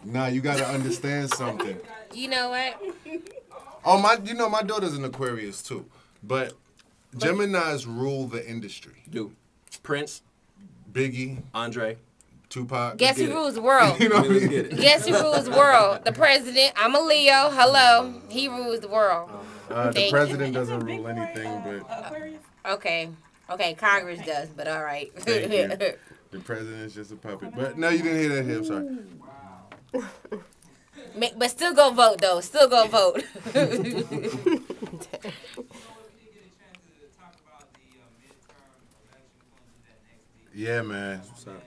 Nah, you gotta understand something. You know what? Oh my daughter's an Aquarius too, but Geminis rule the industry. Do Prince, Biggie, Andre. Tupac. Guess who rules the world? You know what I mean? Guess who rules the world? The president. I'm a Leo. Hello. He rules the world. The president doesn't rule anything, but Okay. Okay, Congress does, but all right. thank you. The president's just a puppet. But no, you didn't hear that here. I'm sorry. But still go vote, though. Still go vote. Yeah, man. What's up?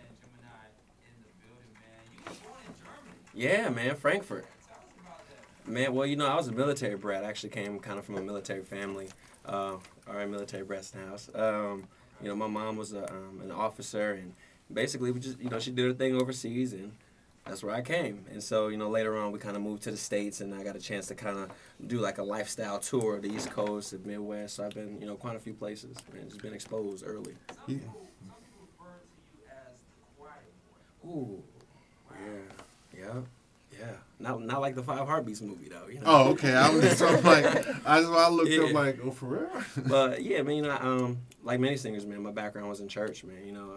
Yeah, man, Frankfurt. Man, well, you know, I was a military brat. I actually came kind of from a military family. All right, military brats in the house. You know, my mom was an officer, and basically, we just, you know, she did her thing overseas, and that's where I came. And so, you know, later on, we kind of moved to the States, and I got a chance to kind of do like a lifestyle tour of the East Coast, the Midwest. So I've been, you know, quite a few places, and just been exposed early. Yeah. Ooh, yeah. Not like the Five Heartbeats movie though. You know? Oh, okay. I was just like, I looked up like, oh, for real? But yeah, man, you know, like many singers, man, my background was in church, man. You know,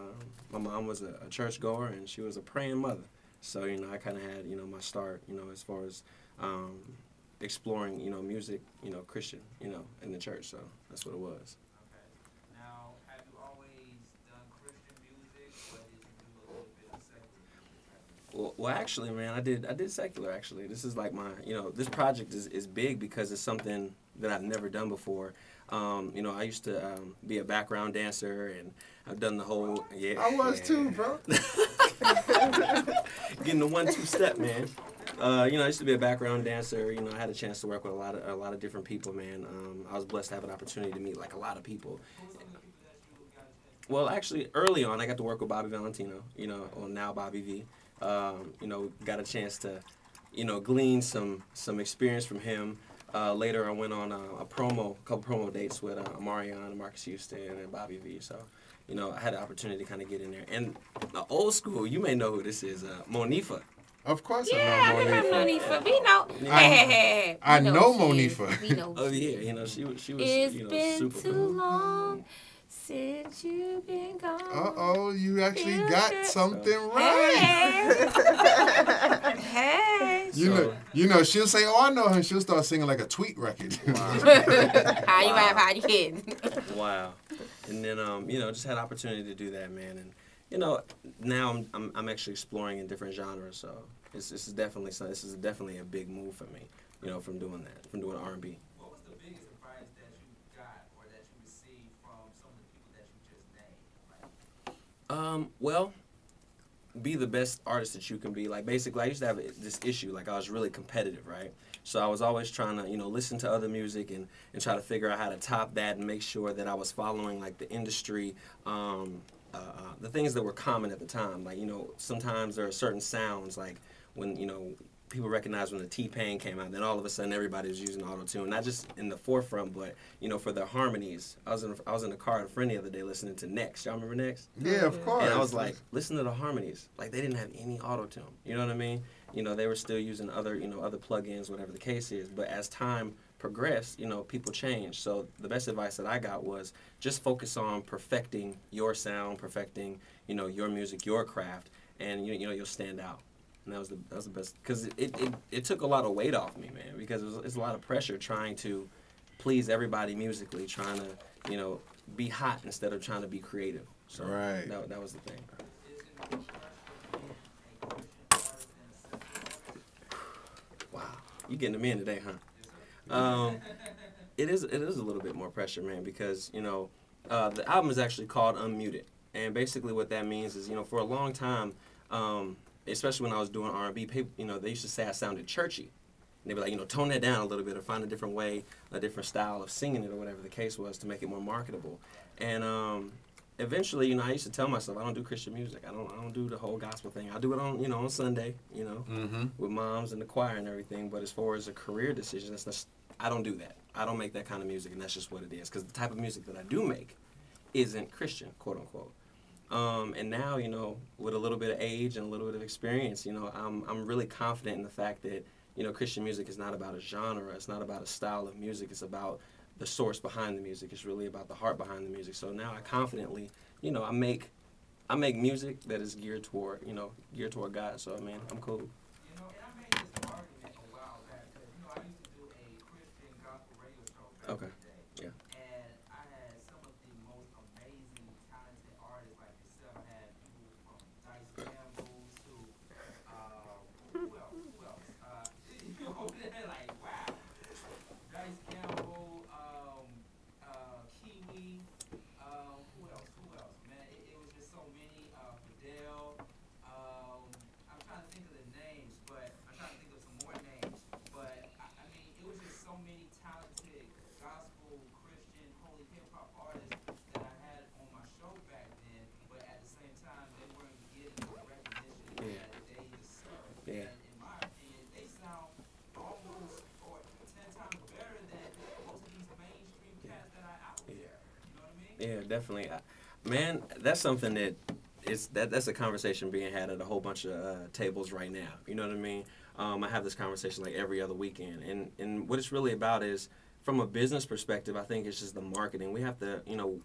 my mom was a church goer and she was a praying mother. So, you know, I kind of had, you know, my start, you know, as far as exploring, you know, music, you know, Christian, you know, in the church. So that's what it was. Well, actually, man, I did secular, actually. This is like my, you know, this project is big because it's something that I've never done before. You know, I used to be a background dancer, and I've done the whole, I was too, bro. Getting the 1-2 step, man. You know, I used to be a background dancer. You know, I had a chance to work with a lot of different people, man. I was blessed to have an opportunity to meet, like, a lot of people. Well, actually, early on, I got to work with Bobby Valentino, you know, or now Bobby V. You know, got a chance to, you know, glean some experience from him. Later, I went on a couple promo dates with Marion, Marcus Houston, and Bobby V. So, you know, I had the opportunity to kind of get in there. And the old school, you may know who this is, Monifa. Of course Yeah, I know Monifa. Monifa. We know. I know Monifa. We know. Oh yeah, you know she was It's you know been super too cool. long since you've been gone. Uh-oh, you actually got something right. Hey. You know, she'll say, "Oh, I know her." She'll start singing like a tweet record. How you have how you kidding? Wow. And then you know, just had opportunity to do that, man. And you know, now I'm actually exploring in different genres. So this is definitely a big move for me. You know, from doing that, from doing R&B. What was the biggest advice that you got or that you received from some of the people that you just named? Like, Well, be the best artist that you can be. Like, basically, I used to have this issue. Like, I was really competitive, right? So I was always trying to, you know, listen to other music and try to figure out how to top that and make sure that I was following, like, the industry, the things that were common at the time. Like, you know, sometimes there are certain sounds, like when, you know, people recognize when the T-Pain came out, then all of a sudden everybody was using auto-tune, not just in the forefront, but, you know, for their harmonies. I was in a car with a friend the other day listening to Next. Y'all remember Next? Yeah, of course. And I was like, listen to the harmonies. Like, they didn't have any auto-tune. You know what I mean? You know, they were still using other, you know, other plugins, whatever the case is. But as time progressed, you know, people changed. So the best advice that I got was just focus on perfecting your sound, perfecting, you know, your music, your craft, and, you know, you'll stand out. And that was the best, because it took a lot of weight off me, man, because it's a lot of pressure trying to please everybody musically, trying to, you know, be hot instead of trying to be creative. So right. that was the thing. Wow, you getting them in today, huh? It is a little bit more pressure, man, because, you know, the album is actually called Unmuted, and basically what that means is, you know, for a long time, especially when I was doing R&B, people, you know, they used to say I sounded churchy. And they'd be like, you know, tone that down a little bit or find a different way, a different style of singing it or whatever the case was to make it more marketable. And eventually, you know, I used to tell myself, I don't do Christian music. I don't do the whole gospel thing. I do it on, you know, on Sunday, you know, with moms and the choir and everything. But as far as a career decision, I don't do that. I don't make that kind of music, and that's just what it is. Because the type of music that I do make isn't Christian, quote unquote. And now, you know, with a little bit of age and a little bit of experience, you know, I'm really confident in the fact that, you know, Christian music is not about a genre. It's not about a style of music. It's about the source behind the music. It's really about the heart behind the music. So now I confidently, you know, I make music that is geared toward, you know, geared toward God. So I mean, I'm cool. You know, and I made this argument a while back because, you know, I used to do a Christian gospel radio show back Okay. in the day. Yeah. And I had some of the most amazing, talented artists like yourself. I had people from Dice Campbell to, who else? You know, they're like, wow. Dice Campbell, Kiwi, who else, man? It was just so many, Fidel, I'm trying to think of the names, but I'm trying to think of some more names. But I mean, it was just so many talented gospel, Christian, holy hip hop artists that I had on my show back then. But at the same time, they weren't getting the recognition that they deserve. Yeah. And in my opinion, they sound almost or 10 times better than most of these mainstream cats that are out there. You know what I mean? Yeah, definitely. Man, that's something that that's a conversation being had at a whole bunch of tables right now. You know what I mean? I have this conversation like every other weekend, and what it's really about is, from a business perspective, I think it's just the marketing. We have to, you know,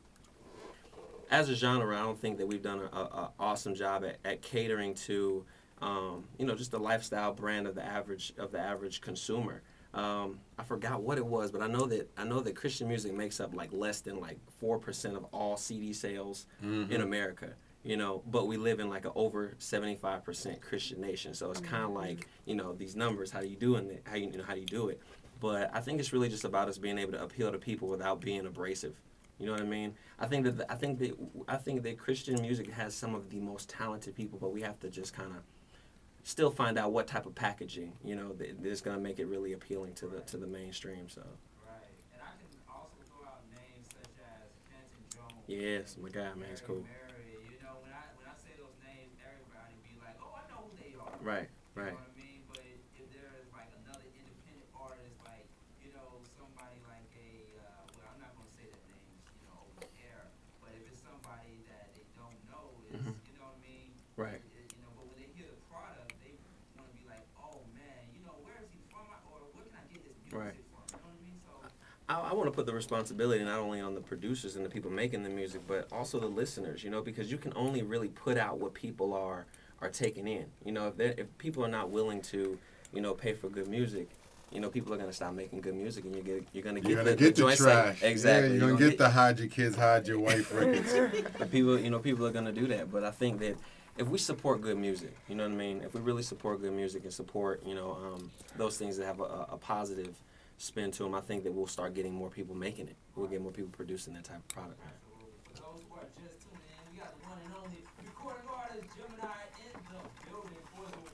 as a genre, I don't think that we've done a awesome job at catering to, you know, just the lifestyle brand of the average consumer. I forgot what it was, but I know that Christian music makes up like less than like 4% of all CD sales in America. You know, but we live in like an over 75% Christian nation, so it's kind of like, you know, these numbers. How do you do it? How do you do it? But I think it's really just about us being able to appeal to people without being abrasive. You know what I mean? I think that Christian music has some of the most talented people, but we have to just kind of still find out what type of packaging, you know, that's going to make it really appealing to the mainstream. So. Right. And I can also throw out names such as Canton Jones. Yes, my guy, man, he's cool. Mary. You know, when I say those names, everybody be like, oh, I know who they are. Right. You know what I mean? But if there's like another independent artist, like, you know, somebody like well, I'm not going to say their names, you know, over the air, but if it's somebody that they don't know, you know what I mean? Right. You know, but when they hear the product, they want to be like, oh man, you know, where is he from? Or where can I get his music Right. from? You know what I mean? So. I want to put the responsibility not only on the producers and the people making the music, but also the listeners, you know, because you can only really put out what people are taking in. You know, if people are not willing to, you know, pay for good music, you know, people are going to stop making good music, and you're going to get the trash. Exactly. Yeah, you're going to get the hide your kids, hide your wife records. But people are going to do that. But I think that if we support good music, you know what I mean? If we really support good music and support, you know, those things that have a positive spin to them, I think that we'll start getting more people making it. We'll get more people producing that type of product. Man. Absolutely. For those who are just tuning in, we got the one and only recording artist Gemiinii in the building for the